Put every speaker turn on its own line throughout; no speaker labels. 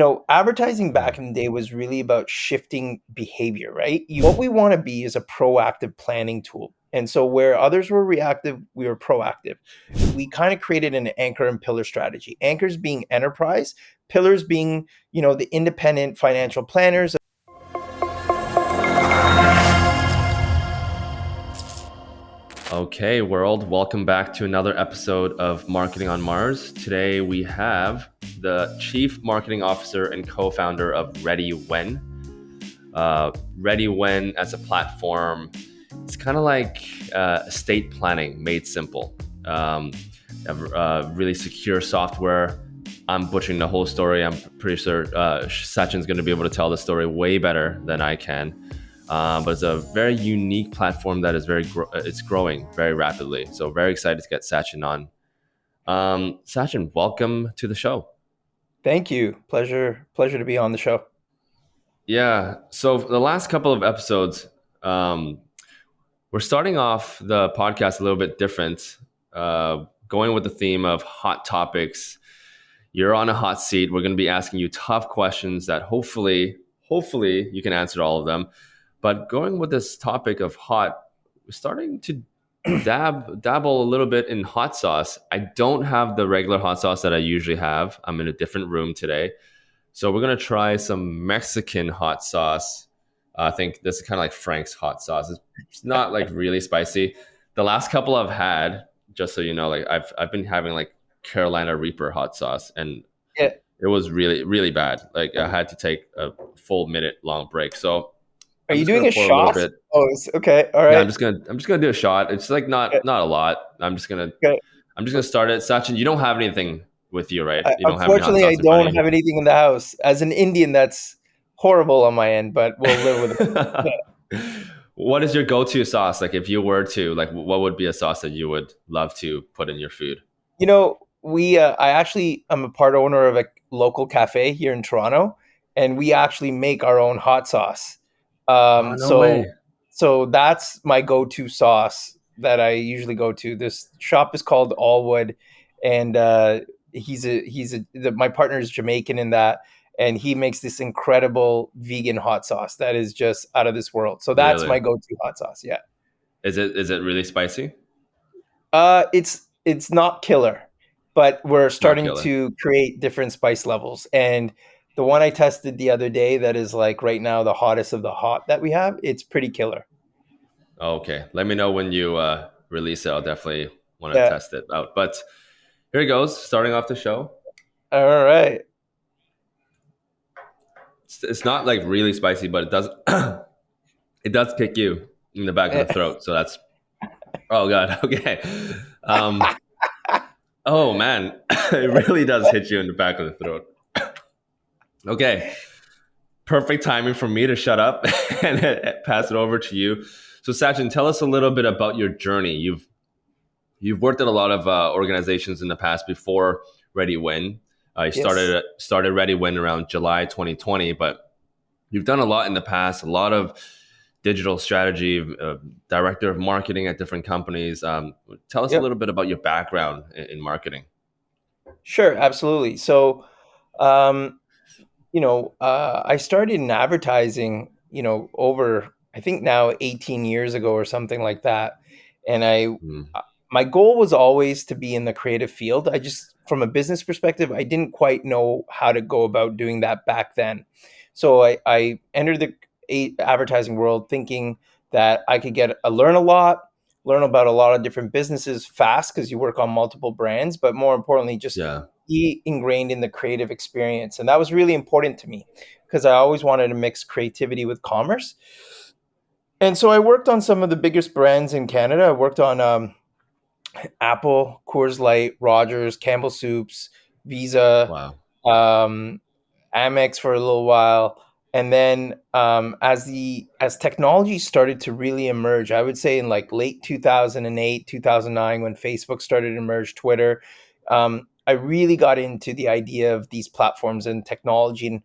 Advertising
Mm.
back in the day was really about shifting behavior, right? What we want to be is a proactive planning tool. And so where others were reactive, we were proactive. We kind of created an anchor and pillar strategy. Anchors being enterprise, pillars being, the independent financial planners.
Okay, world, welcome back to another episode of Marketing on Mars. Today we have the Chief Marketing Officer and co-founder of ReadyWhen. ReadyWhen as a platform, it's kind of like estate planning made simple. Really secure software. I'm butchering the whole story. I'm pretty sure Sachin's going to be able to tell the story way better than I can. But it's a very unique platform that is it's growing very rapidly. So very excited to get Sachin on. Sachin, welcome to the show.
Thank you. Pleasure to be on the show.
Yeah. So the last couple of episodes, we're starting off the podcast a little bit different, going with the theme of hot topics. You're on a hot seat. We're going to be asking you tough questions that hopefully you can answer all of them. But going with this topic of hot, we're starting to dabble a little bit in hot sauce. I don't have the regular hot sauce that I usually have. I'm in a different room today. So we're going to try some Mexican hot sauce. I think this is kind of like Frank's hot sauce. It's not like really spicy. The last couple I've had, just so you know, like I've been having like Carolina Reaper hot sauce, and
Yeah.
it was really, really bad. Like I had to take a full minute long break. So
Are
I'm
you
just gonna
doing a
pour a little
shot?
bit.
Oh, okay. All
Yeah,
right.
I'm just gonna do a shot. It's like
Okay.
not a lot.
Okay.
I'm just gonna start it. Sachin, you don't have anything with you, right? You don't have any hot
Unfortunately, I
sauce in front
don't
of
have anything in the house. As an Indian, that's horrible on my end, but we'll live with it.
you.
Yeah.
What is your go-to sauce? Like if you were to, like, what would be a sauce that you would love to put in your food?
I'm a part owner of a local cafe here in Toronto, and we actually make our own hot sauce.
Oh,
Um,
no way.
so, so that's my go-to sauce that I usually go to. This shop is called Allwood, and my partner is Jamaican in that, and he makes this incredible vegan hot sauce that is just out of this world. So that's
Really?
my go-to hot sauce. Yeah.
Is it really spicy?
It's not killer, but we're
Not
starting
killer.
to create different spice levels. And the one I tested the other day that is like right now the hottest of the hot that we have, it's pretty killer.
Okay. Let me know when you release it. I'll definitely want to
Yeah.
test it out. But here it goes. Starting off the show.
All right.
It's not like really spicy, but it does it does kick you in the back of the throat. So that's, oh god. Okay. Um, oh man, it really does hit you in the back of the throat. Okay. Perfect timing for me to shut up and pass it over to you. So Sachin, tell us a little bit about your journey. You've worked at a lot of organizations in the past before ReadyWhen. You
Yes.
started ReadyWhen around July 2020, but you've done a lot in the past. A lot of digital strategy, director of marketing at different companies. Tell us a
Yep.
little bit about your background in marketing.
Sure. Absolutely. So, um, I started in advertising, over I think now 18 years ago or something like that. And
Mm,
my goal was always to be in the creative field. I just, from a business perspective, I didn't quite know how to go about doing that back then. So I entered the advertising world thinking that I could learn a lot, learn about a lot of different businesses fast because you work on multiple brands, but more importantly, just
yeah.
be ingrained in the creative experience. And that was really important to me because I always wanted to mix creativity with commerce. And so I worked on some of the biggest brands in Canada. I worked on Apple, Coors Light, Rogers, Campbell Soups, Visa,
Wow.
um, Amex for a little while, and then as technology started to really emerge, I would say in like late 2008, 2009, when Facebook started to emerge, Twitter, I really got into the idea of these platforms and technology. And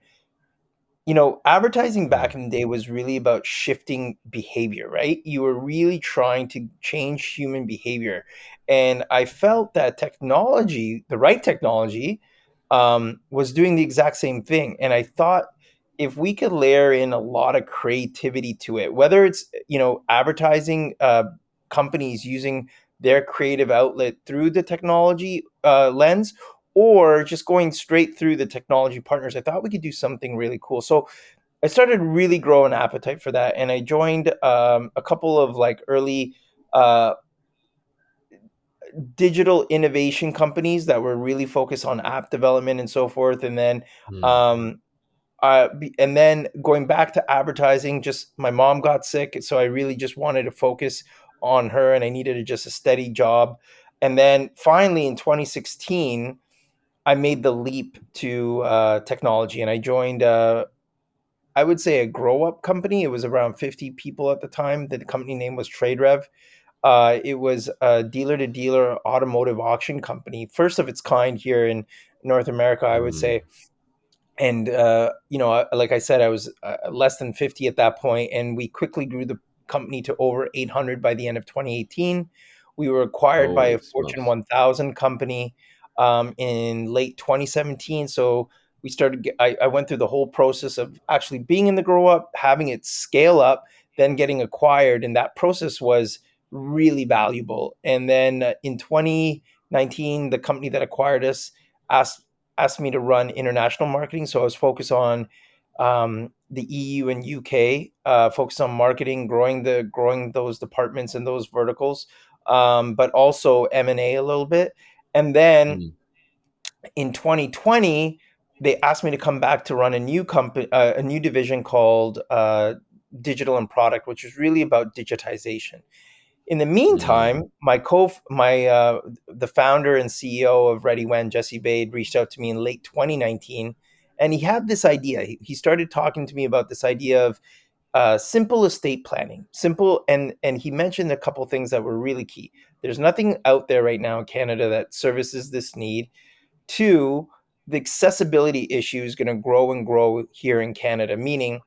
advertising
Mm,
back in the day was really about shifting behavior, right? You were really trying to change human behavior. And I felt that technology, the right technology, was doing the exact same thing. And I thought if we could layer in a lot of creativity to it, whether it's, advertising companies using their creative outlet through the technology lens, or just going straight through the technology partners, I thought we could do something really cool. So I started really growing appetite for that, and I joined a couple of like early uh, digital innovation companies that were really focused on app development and so forth. And then,
Mm.
um, going back to advertising, just my mom got sick, so I really just wanted to focus on her, and I needed just a steady job. And then finally in 2016, I made the leap to technology, and I joined. I would say a grow up company. It was around 50 people at the time. The company name was TradeRev. It was a dealer to dealer automotive auction company, first of its kind here in North America, I would
Mm.
say. And like I said, I was less than 50 at that point, and we quickly grew the company to over 800 by the end of 2018. We were acquired by
Holy
a Fortune
smokes.
1000 company in late 2017. So I went through the whole process of actually being in the grow up, having it scale up, then getting acquired, and that process was really valuable. And then in 2019, the company that acquired us asked asked me to run international marketing. So I was focused on the EU and UK, focused on marketing, growing those departments and those verticals, but also M&A a little bit. And then
Mm.
in 2020, they asked me to come back to run a new company, a new division called Digital and Product, which is really about digitization. In the
Mm.
meantime, the founder and CEO of ReadyWhen, Jesse Bade, reached out to me in late 2019, and he had this idea. He started talking to me about this idea of simple estate planning, simple, and he mentioned a couple things that were really key. There's nothing out there right now in Canada that services this need. Two, the accessibility issue is going to grow and grow here in Canada, meaning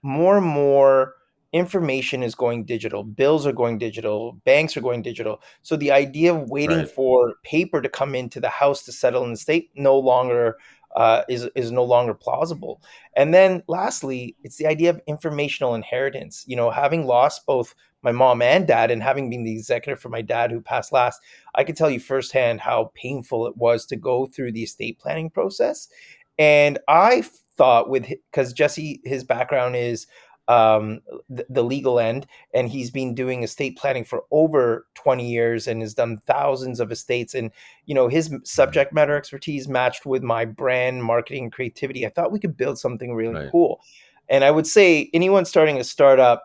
more and more information is going digital. Bills are going digital. Banks are going digital. So the idea of waiting
Right.
for paper to come into the house to settle in the state is no longer plausible. And then lastly, it's the idea of informational inheritance. Having lost both my mom and dad, and having been the executor for my dad who passed last, I can tell you firsthand how painful it was to go through the estate planning process. And I thought because Jesse, his background is the legal end, and he's been doing estate planning for over 20 years and has done thousands of estates. And, his
Mm.
subject matter expertise matched with my brand marketing and creativity. I thought we could build something really
Right.
cool. And I would say anyone starting a startup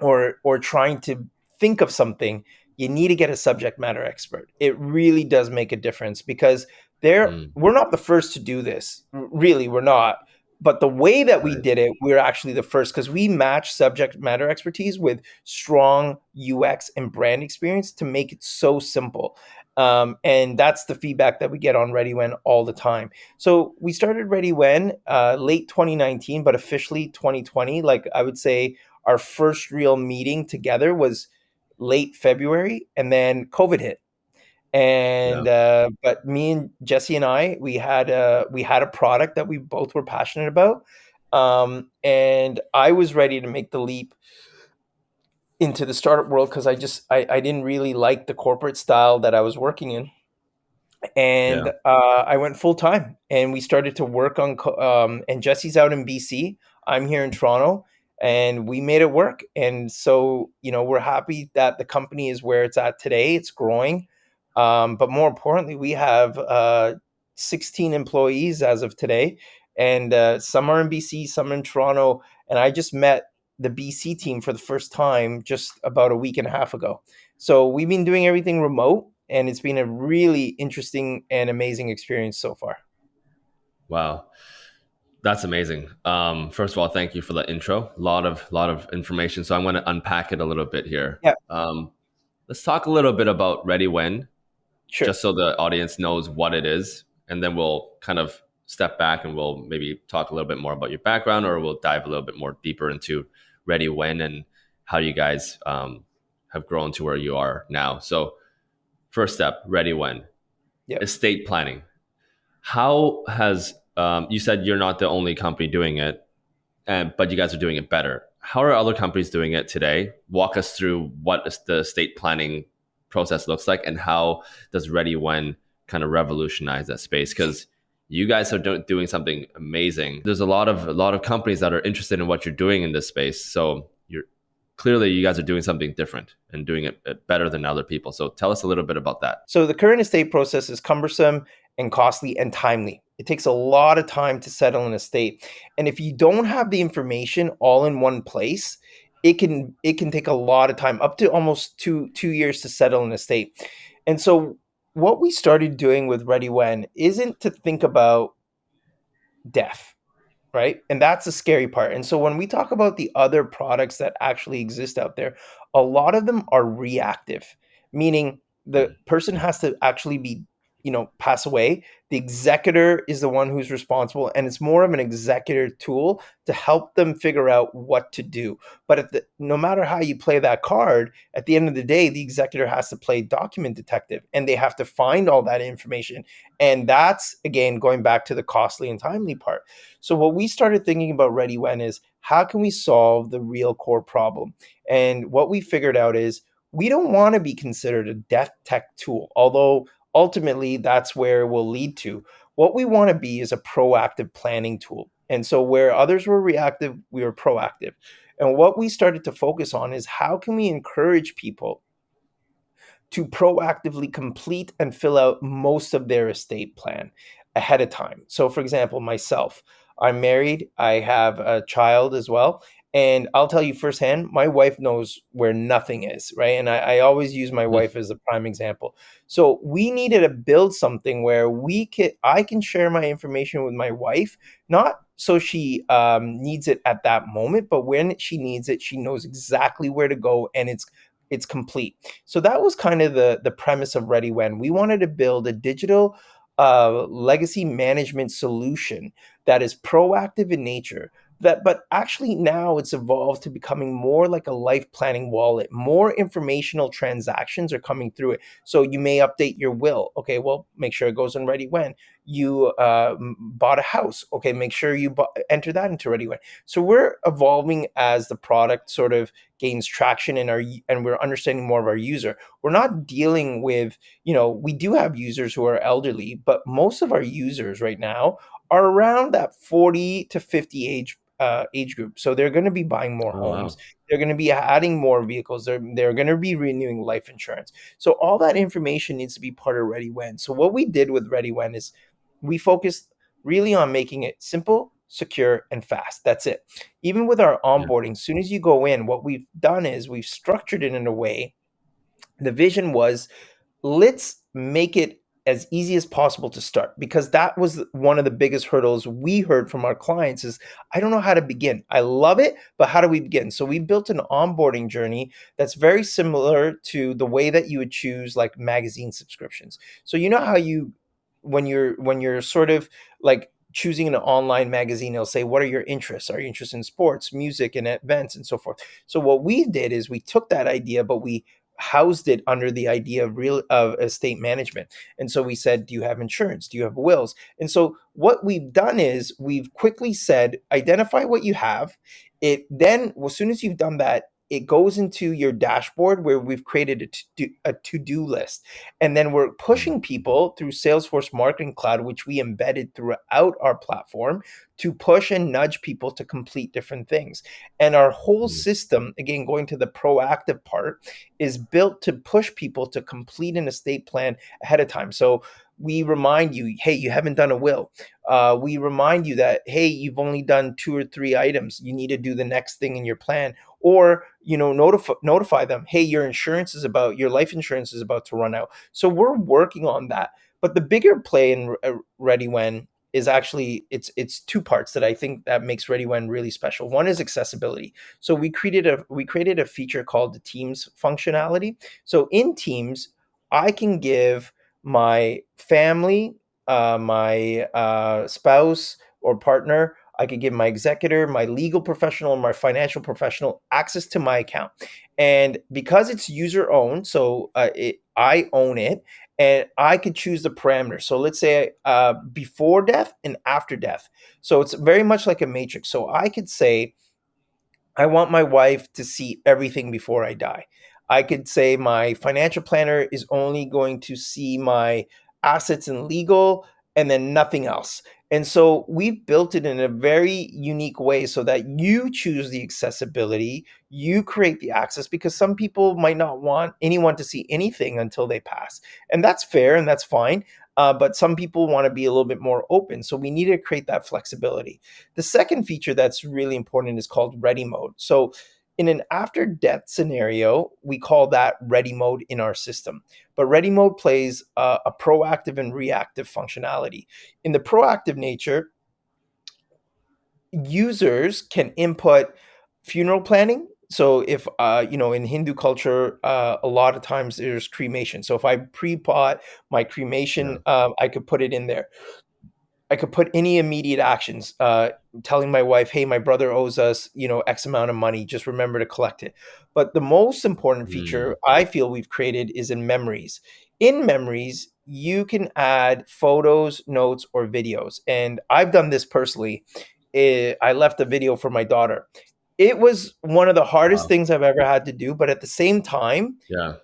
or trying to think of something, you need to get a subject matter expert. It really does make a difference because
Mm.
we're not the first to do this. Really, we're not. But the way that we
Right.
did it, we're actually the first because we match subject matter expertise with strong UX and brand experience to make it so simple. And that's the feedback that we get on ReadyWhen all the time. So we started ReadyWhen late 2019, but officially 2020. Like I would say, our first real meeting together was late February, and then COVID hit.
Yeah.
And but me and Jesse and I, we had a product that we both were passionate about, and I was ready to make the leap into the startup world because I didn't really like the corporate style that I was working in,
Yeah.
and I went full time, and we started to work on. And Jesse's out in BC. I'm here in Toronto, and we made it work. And so, we're happy that the company is where it's at today. It's growing, but more importantly, we have 16 employees as of today, and some are in BC, some in Toronto. And I just met the BC team for the first time just about a week and a half ago. So we've been doing everything remote, and it's been a really interesting and amazing experience so far.
Wow. That's amazing. First of all, thank you for the intro. A lot of information. So I'm going to unpack it a little bit here.
Yeah,
Let's talk a little bit about Ready When,
sure.
just so the audience knows what it is, and then we'll kind of step back and we'll maybe talk a little bit more about your background, or we'll dive a little bit more deeper into Ready When and how you guys have grown to where you are now. So first step, Ready When,
Yep.
estate planning. How has you said you're not the only company doing it, and but you guys are doing it better. How are other companies doing it today? Walk us through what is the estate planning process looks like, and how does ReadyWhen kind of revolutionize that space? Because you guys are doing something amazing. There's a lot of companies that are interested in what you're doing in this space. So you're clearly you guys are doing something different and doing it better than other people. So tell us a little bit about that.
So the current estate process is cumbersome and costly and timely. It takes a lot of time to settle an estate. And if you don't have the information all in one place, it can take a lot of time, up to almost two years to settle an estate. And so what we started doing with Ready When isn't to think about death, right? And that's the scary part. And so when we talk about the other products that actually exist out there, a lot of them are reactive, meaning the person has to actually be, pass away. The executor is the one who's responsible, and it's more of an executor tool to help them figure out what to do. But no matter how you play that card, at the end of the day, the executor has to play document detective, and they have to find all that information. And that's, again, going back to the costly and timely part. So what we started thinking about ReadyWhen is, how can we solve the real core problem? And what we figured out is, we don't want to be considered a death tech tool, although ultimately that's where it will lead to. What we want to be is a proactive planning tool. And so where others were reactive, we were proactive. And what we started to focus on is, how can we encourage people to proactively complete and fill out most of their estate plan ahead of time. So, for example, myself, I'm married, I have a child as well. And I'll tell you firsthand, my wife knows where nothing is, right? And I always use my wife as a prime example. So we needed to build something where I can share my information with my wife, not so she needs it at that moment, but when she needs it, she knows exactly where to go, and it's complete. So that was kind of the premise of Ready When. We wanted to build a digital legacy management solution that is proactive in nature. But actually now it's evolved to becoming more like a life planning wallet. More informational transactions are coming through it. So you may update your will. Okay, well, make sure it goes on Ready When. You bought a house. Okay, make sure you enter that into Ready When. So we're evolving as the product sort of gains traction and we're understanding more of our user. We're not dealing with, we do have users who are elderly, but most of our users right now are around that 40 to 50 age group. So they're going to be buying more
Oh
homes.
wow.
They're going to be adding more vehicles. They're going to be renewing life insurance. So all that information needs to be part of Ready When. So what we did with Ready When is, we focused really on making it simple, secure, and fast. That's it. Even with our
Yeah.
onboarding, as soon as you go in, what we've done is we've structured it in a way. The vision was, let's make it as easy as possible to start, because that was one of the biggest hurdles we heard from our clients is, I don't know how to begin. I love it, but how do we begin? So we built an onboarding journey that's very similar to the way that you would choose like magazine subscriptions. So you know how when you're sort of like choosing an online magazine, it'll say, what are your interests? Are you interested in sports, music, and events, and so forth? So what we did is, we took that idea, but we housed it under the idea of estate management. And so we said, do you have insurance? Do you have wills? And so what we've done is, we've quickly said, identify what you have. It then, as soon as you've done that, it goes into your dashboard where we've created a to-do list. And then we're pushing people through Salesforce Marketing Cloud, which we embedded throughout our platform, to push and nudge people to complete different things. And our whole
Mm.
system, again, going to the proactive part, is built to push people to complete an estate plan ahead of time. So we remind you, hey, you haven't done a will. We remind you that, hey, you've only done 2 or 3 items. You need to do the next thing in your plan. Or, notify them, hey, your life insurance is about to run out. So we're working on that. But the bigger play in Ready When is actually, it's two parts that I think that makes Ready When really special. One is accessibility. So we created a feature called the Teams functionality. So in Teams, I can give my family, my spouse or partner, I could give my executor, my legal professional, my financial professional access to my account. And because it's user owned, so I own it, and I could choose the parameters. So let's say before death and after death. So it's very much like a matrix. So I could say, I want my wife to see everything before I die. I could say my financial planner is only going to see my assets and legal and then nothing else. And so we've built it in a very unique way so that you choose the accessibility, you create the access, because some people might not want anyone to see anything until they pass. And that's fair and that's fine. But some people want to be a little bit more open. So we need to create that flexibility. The second feature that's really important is called ready mode. So in an after death scenario, we call that ready mode in our system. But ready mode plays a proactive and reactive functionality. In the proactive nature, users can input funeral planning. So if in Hindu culture, a lot of times there's cremation. So if I pre-bought my
Yeah.
cremation, I could put it in there. I could put any immediate actions, telling my wife, "Hey, my brother owes us, X amount of money. Just remember to collect it." But the most important
Mm,
feature I feel we've created is in memories. In memories, you can add photos, notes, or videos. And I've done this personally. I left a video for my daughter. It was one of the hardest
wow.
things I've ever had to do, but at the same time,
Yeah.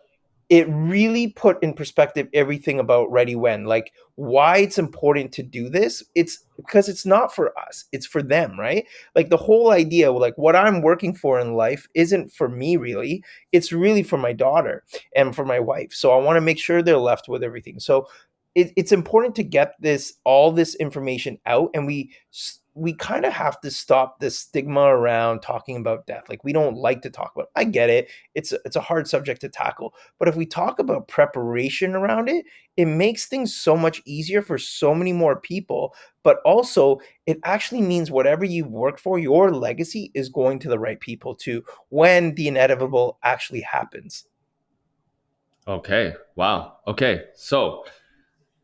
it really put in perspective everything about ReadyWhen, like why it's important to do this. It's because it's not for us, it's for them, right? Like the whole idea, like what I'm working for in life isn't for me really. It's really for my daughter and for my wife. So I want to make sure they're left with everything. So it's important to get all this information out, and we kind of have to stop the stigma around talking about death. Like we don't like to talk about it. I get it. It's a hard subject to tackle, but if we talk about preparation around it, it makes things so much easier for so many more people. But also, it actually means whatever you've worked for, your legacy is going to the right people too when the inevitable actually happens.
Okay. Wow. Okay. So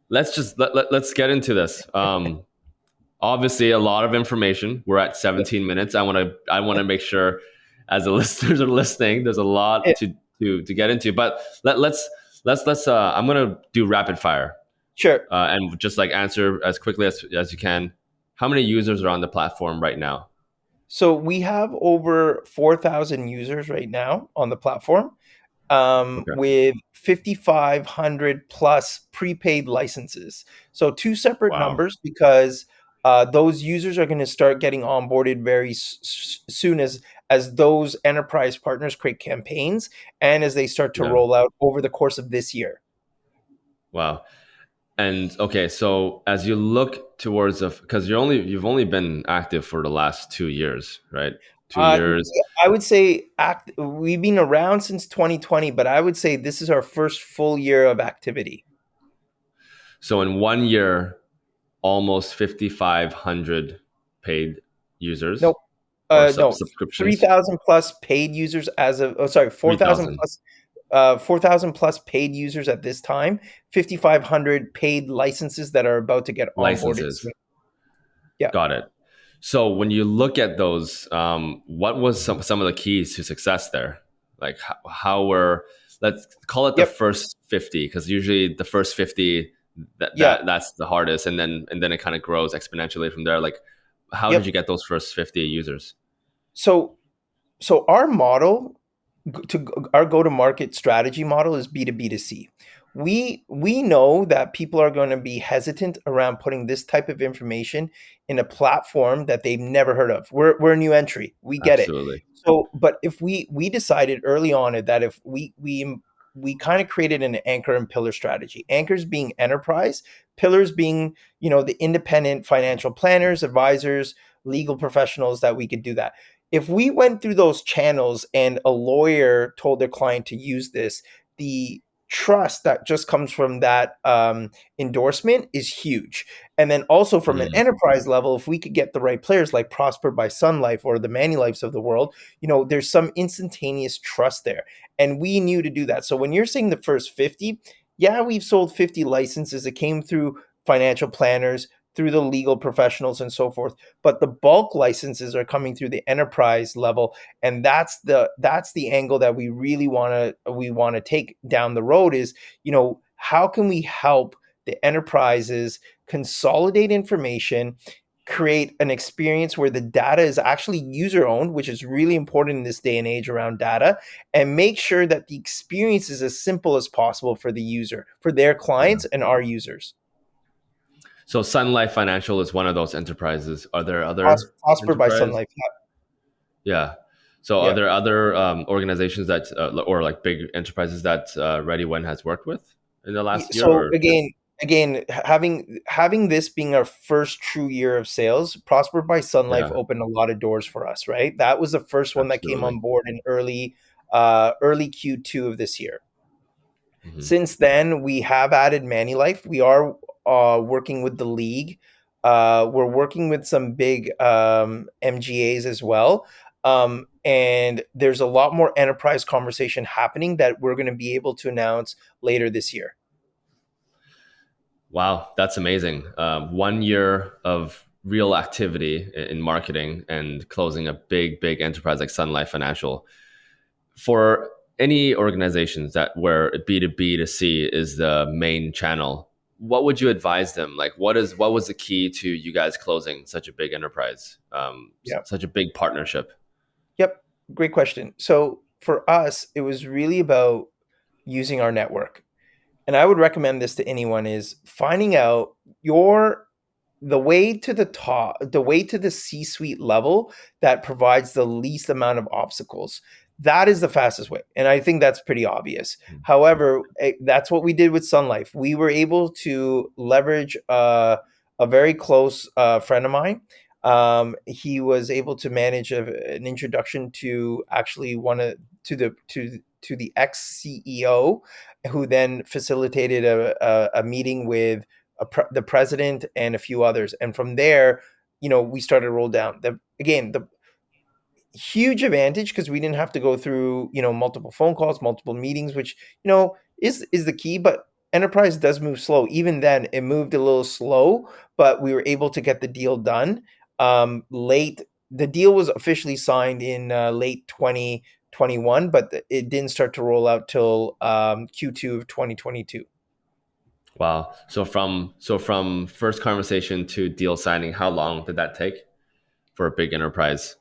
let's just let's get into this. Obviously, a lot of information. We're at
Yep.
17 minutes. I want to make sure, as the listeners are listening, there's a
Eh,
lot to get into. But let's. I'm gonna do rapid fire,
Sure.
and just like answer as quickly as you can. How many users are on the platform right now?
So we have over 4,000 users right now on the platform,
Okay.
with 5,500 plus prepaid licenses. So two separate
Wow.
numbers, because those users are going to start getting onboarded very soon as those enterprise partners create campaigns and as they start to
Yeah.
roll out over the course of this year.
Wow. And okay, so as you look towards because you've only been active for the last 2 years, right? Two years.
Yeah, I would say we've been around since 2020, but I would say this is our first full year of activity.
So in 1 year, almost 5,500 paid users
Nope.
or
No,
subscriptions.
3,000 plus paid users as of, oh, sorry, 4,000
3,000
plus, 4,000 plus paid users at this time, 5,500 paid licenses that are about to get onboarded
licenses.
soon. Yeah.
Got it. So when you look at those, what was some of the keys to success there? Like how were, let's call it the
Yep.
first 50, because usually the first 50,
Yeah.
that's the hardest, and then it kind of grows exponentially from there. Like how did you
Yep.
get those first 50 users?
So, so our model our go to market strategy model is B2B to C. We know that people are going to be hesitant around putting this type of information in a platform that they've never heard of. We're a new entry. We get it.
Absolutely.
So, but if we decided early on that if we kind of created an anchor and pillar strategy. Anchors being enterprise, pillars being, the independent financial planners, advisors, legal professionals that we could do that. If we went through those channels and a lawyer told their client to use this, the trust that just comes from that endorsement is huge. And then also from an
Mm,
enterprise level, if we could get the right players like Prosper by Sun Life or the Manulifes of the world, there's some instantaneous trust there. And we knew to do that. So when you're saying the first 50, yeah, we've sold 50 licenses. It came through financial planners, through the legal professionals and so forth, but the bulk licenses are coming through the enterprise level, and that's the angle that we want to take down the road is, how can we help the enterprises consolidate information, create an experience where the data is actually user owned, which is really important in this day and age around data, and make sure that the experience is as simple as possible for the user, for their
Yeah.
clients and our users.
So Sun Life Financial is one of those enterprises. Are there other
Prosper by Sun
enterprise?
Life.
Yeah. So are
Yeah.
there other organizations that or like big enterprises that ReadyWhen has worked with in the last year
So
or just
again, having this being our first true year of sales, Prosper by Sun Life
yeah,
opened a lot of doors for us, right? That was the first one that came
absolutely.
on board in early Q2 of this year.
Hmm.
Since then, we have added Manulife. We are working with the league. We're working with some big MGAs as well. And there's a lot more enterprise conversation happening that we're going to be able to announce later this year.
Wow, that's amazing. 1 year of real activity in marketing and closing a big enterprise like Sun Life Financial. For any organizations that where B2B to C is the main channel, what would you advise them? Like, what was the key to you guys closing such a big enterprise,
Yeah.
such a big partnership?
Yep. Great question. So for us, it was really about using our network. And I would recommend this to anyone is finding out your the way to the top, the way to the C-suite level that provides the least amount of obstacles. That is the fastest way. And I think that's pretty obvious. However, that's what we did with Sun Life. We were able to leverage a very close friend of mine. He was able to manage an introduction to actually one of to the ex CEO, who then facilitated a meeting with the president and a few others. And from there, we started to roll down. The huge advantage because we didn't have to go through multiple phone calls, multiple meetings, which is the key. But enterprise does move slow. Even then, it moved a little slow, but we were able to get the deal done late. The deal was officially signed in late 2021, but it didn't start to roll out till Q2 of 2022.
Wow. So from first conversation to deal signing, how long did that take for a big enterprise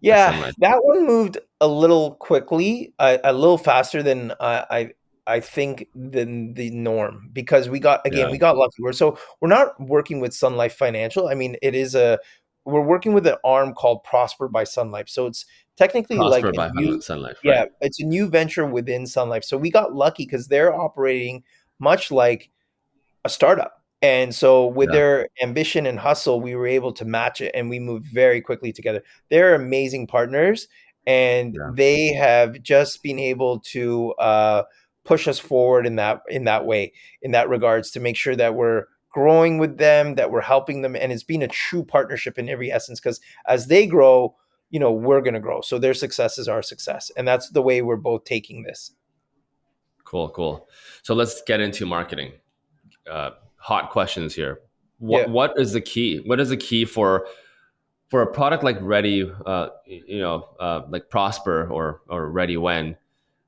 like
Yeah,
Sun Life?
that one moved a little quickly, a little faster than I think than the norm, because
Yeah.
we got lucky. We're not working with Sun Life Financial. I mean, we're working with an arm called Prosper by Sun Life. So it's technically like
Prosper
a
by
new,
Sun Life, right?
yeah, it's a new venture within Sun Life. So we got lucky because they're operating much like a startup. And so with
Yeah.
their ambition and hustle, we were able to match it and we moved very quickly together. They're amazing partners, and
Yeah.
they have just been able to push us forward in that way, in that regards, to make sure that we're growing with them, that we're helping them, and it's been a true partnership in every essence. Because as they grow, we're going to grow. So their success is our success, and that's the way we're both taking this.
Cool, cool. So let's get into marketing. Hot questions here.
Yeah,
What is the key? What is the key for a product like Ready, like Prosper or Ready When?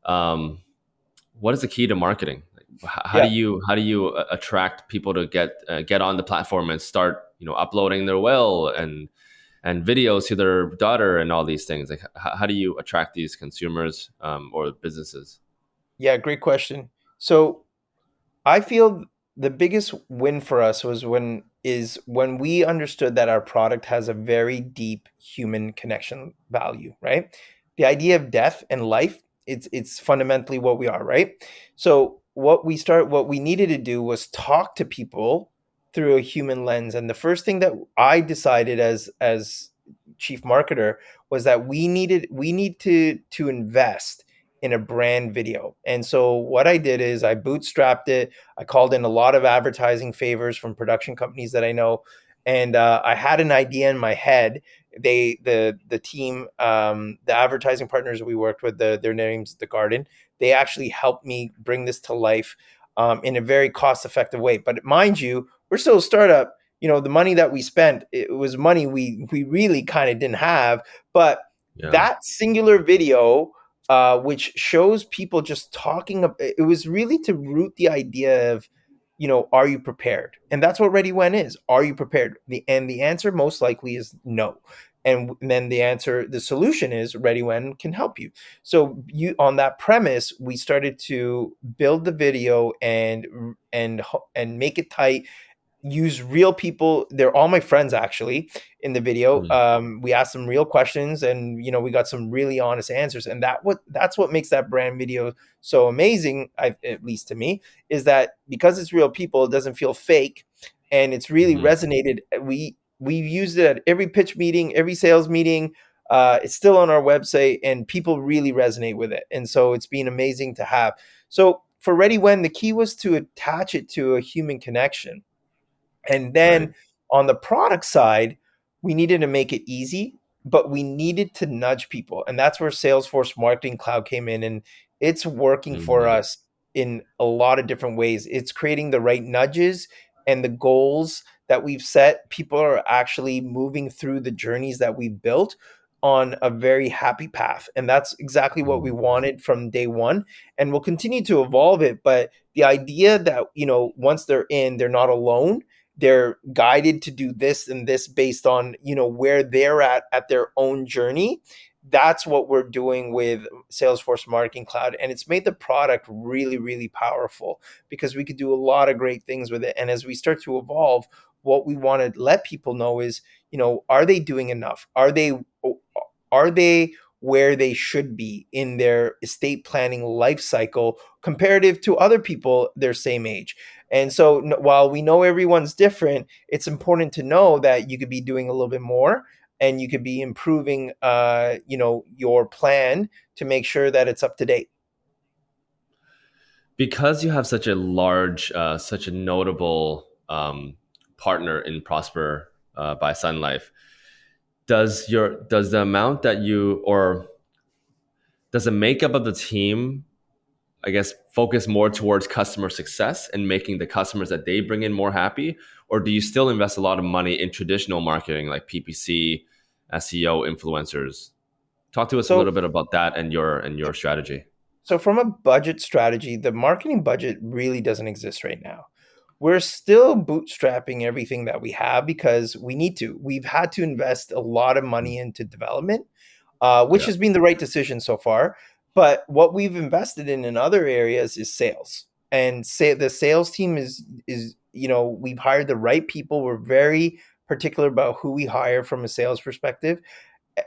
Um, what is the key to marketing?
yeah.
How do you attract people to get on the platform and start uploading their will and videos to their daughter and all these things? Like how do you attract these consumers or businesses?
Yeah, great question. So I feel the biggest win for us when we understood that our product has a very deep human connection value, right? The idea of death and life, it's fundamentally what we are, right? So what we needed to do was talk to people through a human lens. And the first thing that I decided as chief marketer was that we need to invest in a brand video. And so what I did is I bootstrapped it. I called in a lot of advertising favors from production companies that I know, and I had an idea in my head. The team, the advertising partners we worked with, their names The Garden. They actually helped me bring this to life in a very cost effective way. But mind you, we're still a startup. the money that we spent, it was money we really kind of didn't have. But
Yeah.
that singular video, which shows people just talking, it was really to root the idea of, are you prepared? And that's what ReadyWhen is. Are you prepared? The answer most likely is no. And then the solution is ReadyWhen can help you. So on that premise, we started to build the video and make it tight, use real people. They're all my friends actually in the video.
Mm.
We asked them real questions, and we got some really honest answers. And that's what makes that brand video so amazing, at least to me, is that because it's real people, it doesn't feel fake, and it's really
Hmm.
resonated. We've used it at every pitch meeting, every sales meeting. It's still on our website, and people really resonate with it. And so it's been amazing to have. So for ReadyWhen, the key was to attach it to a human connection. And
Right.
then on the product side, we needed to make it easy, but we needed to nudge people. And that's where Salesforce Marketing Cloud came in. And it's working for
Hmm.
us in a lot of different ways. It's creating the right nudges and the goals that we've set. People are actually moving through the journeys that we've built on a very happy path. And that's exactly what we
Hmm.
wanted from day one. And we'll continue to evolve it. But the idea that, once they're in, they're not alone, they're guided to do this and this based on where they're at their own journey. That's what we're doing with Salesforce Marketing Cloud, and it's made the product really, really powerful because we could do a lot of great things with it. And as we start to evolve, what we want to let people know is, are they doing enough? Are they where they should be in their estate planning life cycle comparative to other people their same age? And so while we know everyone's different, it's important to know that you could be doing a little bit more, and you could be improving your plan to make sure that it's up to date.
Because you have such a large, such a notable partner in Prosper by Sun Life, does the amount that you or does the makeup of the team, I guess, focus more towards customer success and making the customers that they bring in more happy, or do you still invest a lot of money in traditional marketing like PPC, SEO, influencers? Talk to us a
So
little bit about that and your strategy.
So from a budget strategy, the marketing budget really doesn't exist right now. We're still bootstrapping everything that we have because we need to. We've had to invest a lot of money into development, which
Yeah.
has been the right decision so far. But what we've invested in other areas is sales. And say the sales team is we've hired the right people. We're very particular about who we hire from a sales perspective,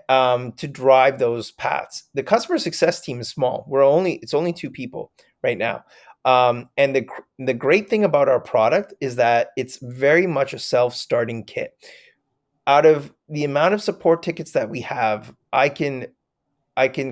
to drive those paths. The customer success team is small. It's only two people right now. And the great thing about our product is that it's very much a self-starting kit. Out of the amount of support tickets that we have, I can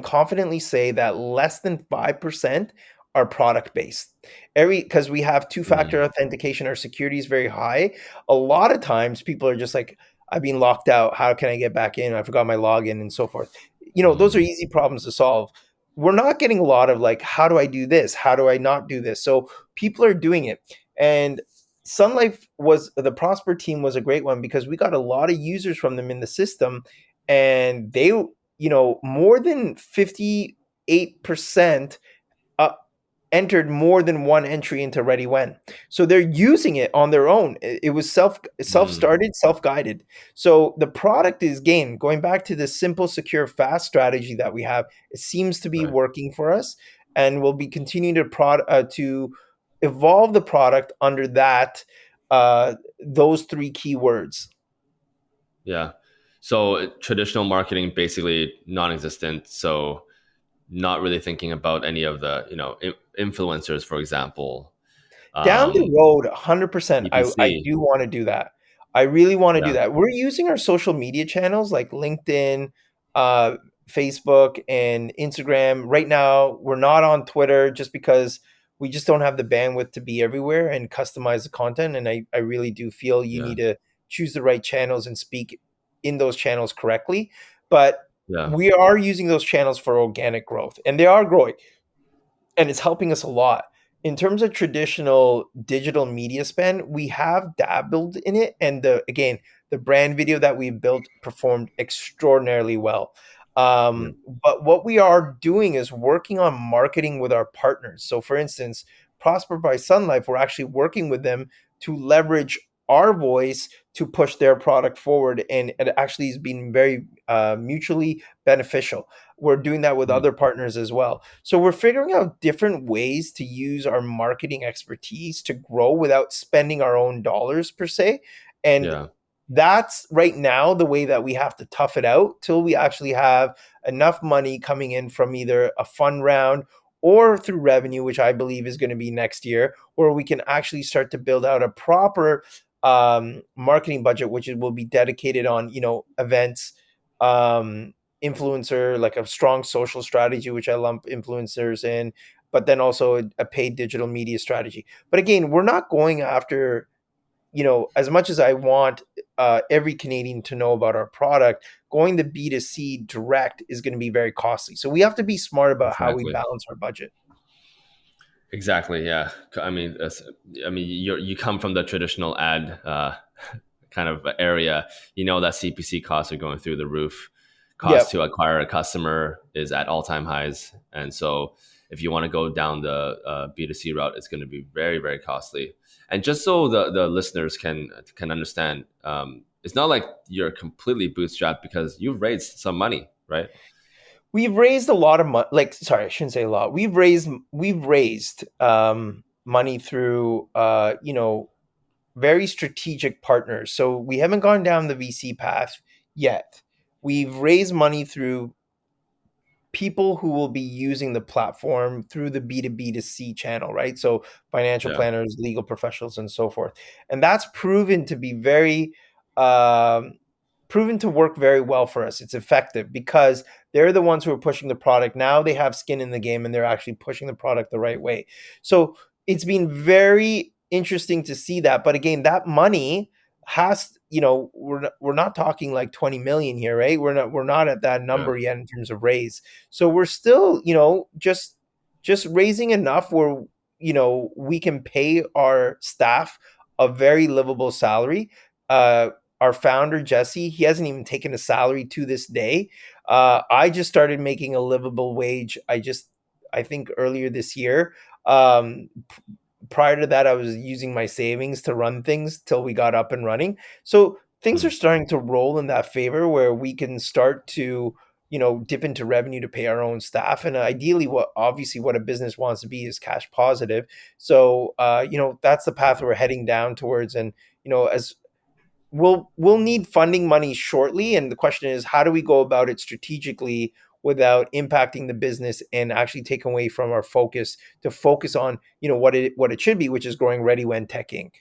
confidently say that less than 5% are product based. Because we have two-factor
Mm.
authentication, our security is very high. A lot of times people are just like, I've been locked out. How can I get back in? I forgot my login and so forth. Those are
Mm.
easy problems to solve. We're not getting a lot of like, how do I do this? How do I not do this? So people are doing it. And Sun Life the Prosper team was a great one because we got a lot of users from them in the system, and they more than 58% uh, entered more than one entry into ReadyWhen. So they're using it on their own. It was
Mm.
self-started, self-guided. So the product is game. Going back to the simple, secure, fast strategy that we have, it seems to be
Right.
working for us, and we'll be continuing to evolve the product under those three keywords.
Yeah. So traditional marketing basically non-existent. So not really thinking about any of the influencers, for example,
Down the
um,
road, 100%, I
PPC.
do wanna do that. I really wanna do
Yeah.
that. We're using our social media channels like LinkedIn, uh, Facebook, and Instagram. Right now, we're not on Twitter just because we just don't have the bandwidth to be everywhere and customize the content, and I really do feel you
Yeah.
need to choose the right channels and speak in those channels correctly. But
Yeah.
we are using those channels for organic growth, and they are growing, and it's helping us a lot. In terms of traditional digital media spend, we have dabbled in it, and the brand video that we built performed extraordinarily well.
Yeah.
But what we are doing is working on marketing with our partners. So, for instance, Prosper by Sun Life, we're actually working with them to leverage our voice to push their product forward, and it actually has been very mutually beneficial. We're doing that with
Mhm.
other partners as well. So we're figuring out different ways to use our marketing expertise to grow without spending our own dollars per se. And
Yeah.
that's right now the way that we have to tough it out till we actually have enough money coming in from either a fund round or through revenue, which I believe is going to be next year, where we can actually start to build out a proper marketing budget, which will be dedicated on, events, um, influencer, like a strong social strategy, which I lump influencers in, but then also a paid digital media strategy. But again, we're not going after, as much as I want every Canadian to know about our product, going to B2C direct is going to be very costly. So we have to be smart about how we
Exactly.
balance our budget.
Exactly. Yeah. I mean, you come from the traditional ad kind of area. You know that CPC costs are going through the roof. Cost
Yep.
to acquire a customer is at all time highs, and so if you want to go down the B2C route, it's going to be very very costly. And just so the listeners can understand, it's not like you're completely bootstrapped because you've raised some money, right?
We've raised a lot of money. Like, sorry, I shouldn't say a lot. We've raised money through very strategic partners. So we haven't gone down the VC path yet. We've raised money through people who will be using the platform through the B2B to C channel, right? So financial
Yeah.
planners, legal professionals, and so forth. And that's proven to be um, proven to work very well for us. It's effective because they're the ones who are pushing the product. Now they have skin in the game and they're actually pushing the product the right way. So it's been very interesting to see that. But again, that money has, we're not talking like 20 million here, right? We're not at that
Yeah.
number yet in terms of raise. So we're still, just raising enough where, we can pay our staff a very livable salary. Uh, our founder Jesse, he hasn't even taken a salary to this day. I just started making a livable wage. I think earlier this year. Prior to that, I was using my savings to run things till we got up and running. So things are
Mm.
starting to roll in that favor where we can start to, dip into revenue to pay our own staff. And ideally, what a business wants to be is cash positive. So, that's the path we're heading down towards. And, as we'll need funding money shortly, and the question is, how do we go about it strategically without impacting the business and actually take away from our focus to focus on, what it should be, which is growing ReadyWhen Tech Inc.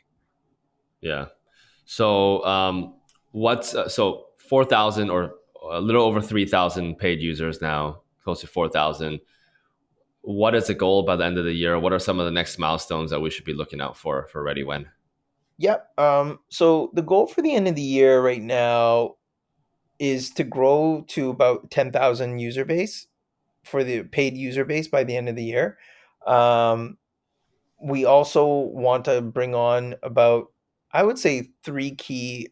Yeah. So what's so 4,000 or a little over 3,000 paid users now, close to 4,000. What is the goal by the end of the year? What are some of the next milestones that we should be looking out for Ready When?
Yep. So the goal for the end of the year right now is to grow to about 10,000 user base for the paid user base by the end of the year. Um, we also want to bring on about, I would say, three key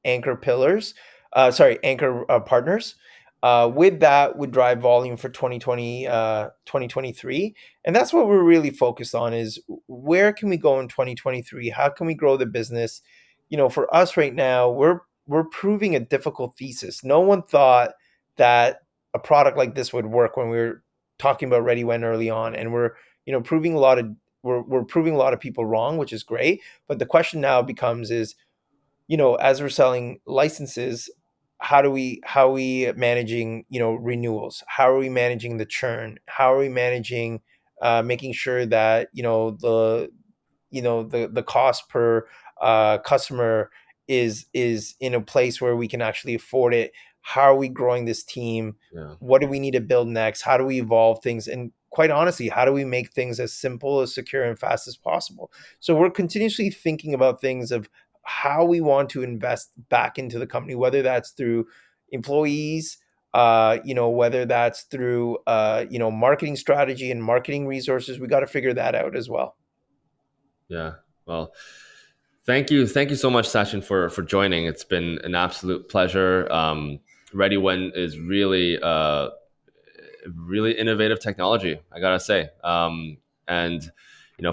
anchor pillars, anchor partners. With that would drive volume for 2023. And that's what we're really focused on is where can we go in 2023? How can we grow the business? For us right now, we're proving a difficult thesis. No one thought that a product like this would work when we were talking about Ready When early on, and proving a lot of we're proving a lot of people wrong, which is great. But the question now becomes is, as we're selling licenses, how are we managing, renewals? How are we managing the churn? How are we managing making sure that, the cost per customer is in a place where we can actually afford it? How are we growing this team?
Yeah.
What do we need to build next? How do we evolve things? And quite honestly, how do we make things as simple, as secure, and fast as possible? So we're continuously thinking about things of how we want to invest back into the company, whether that's through employees, whether that's through marketing strategy and marketing resources. We got to figure that out as well.
Yeah. Well, thank you so much, Sachin, for joining. It's been an absolute pleasure. ReadyWhen is really innovative technology, I gotta say. And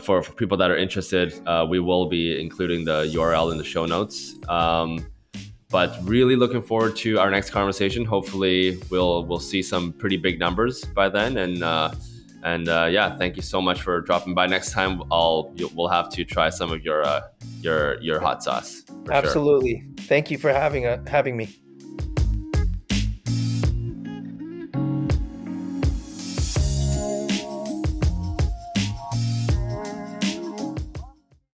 for people that are interested, we will be including the URL in the show notes. But really looking forward to our next conversation. Hopefully, we'll see some pretty big numbers by then. And thank you so much for dropping by. Next time, we'll have to try some of your hot sauce for sure.
Absolutely. Thank you for having me.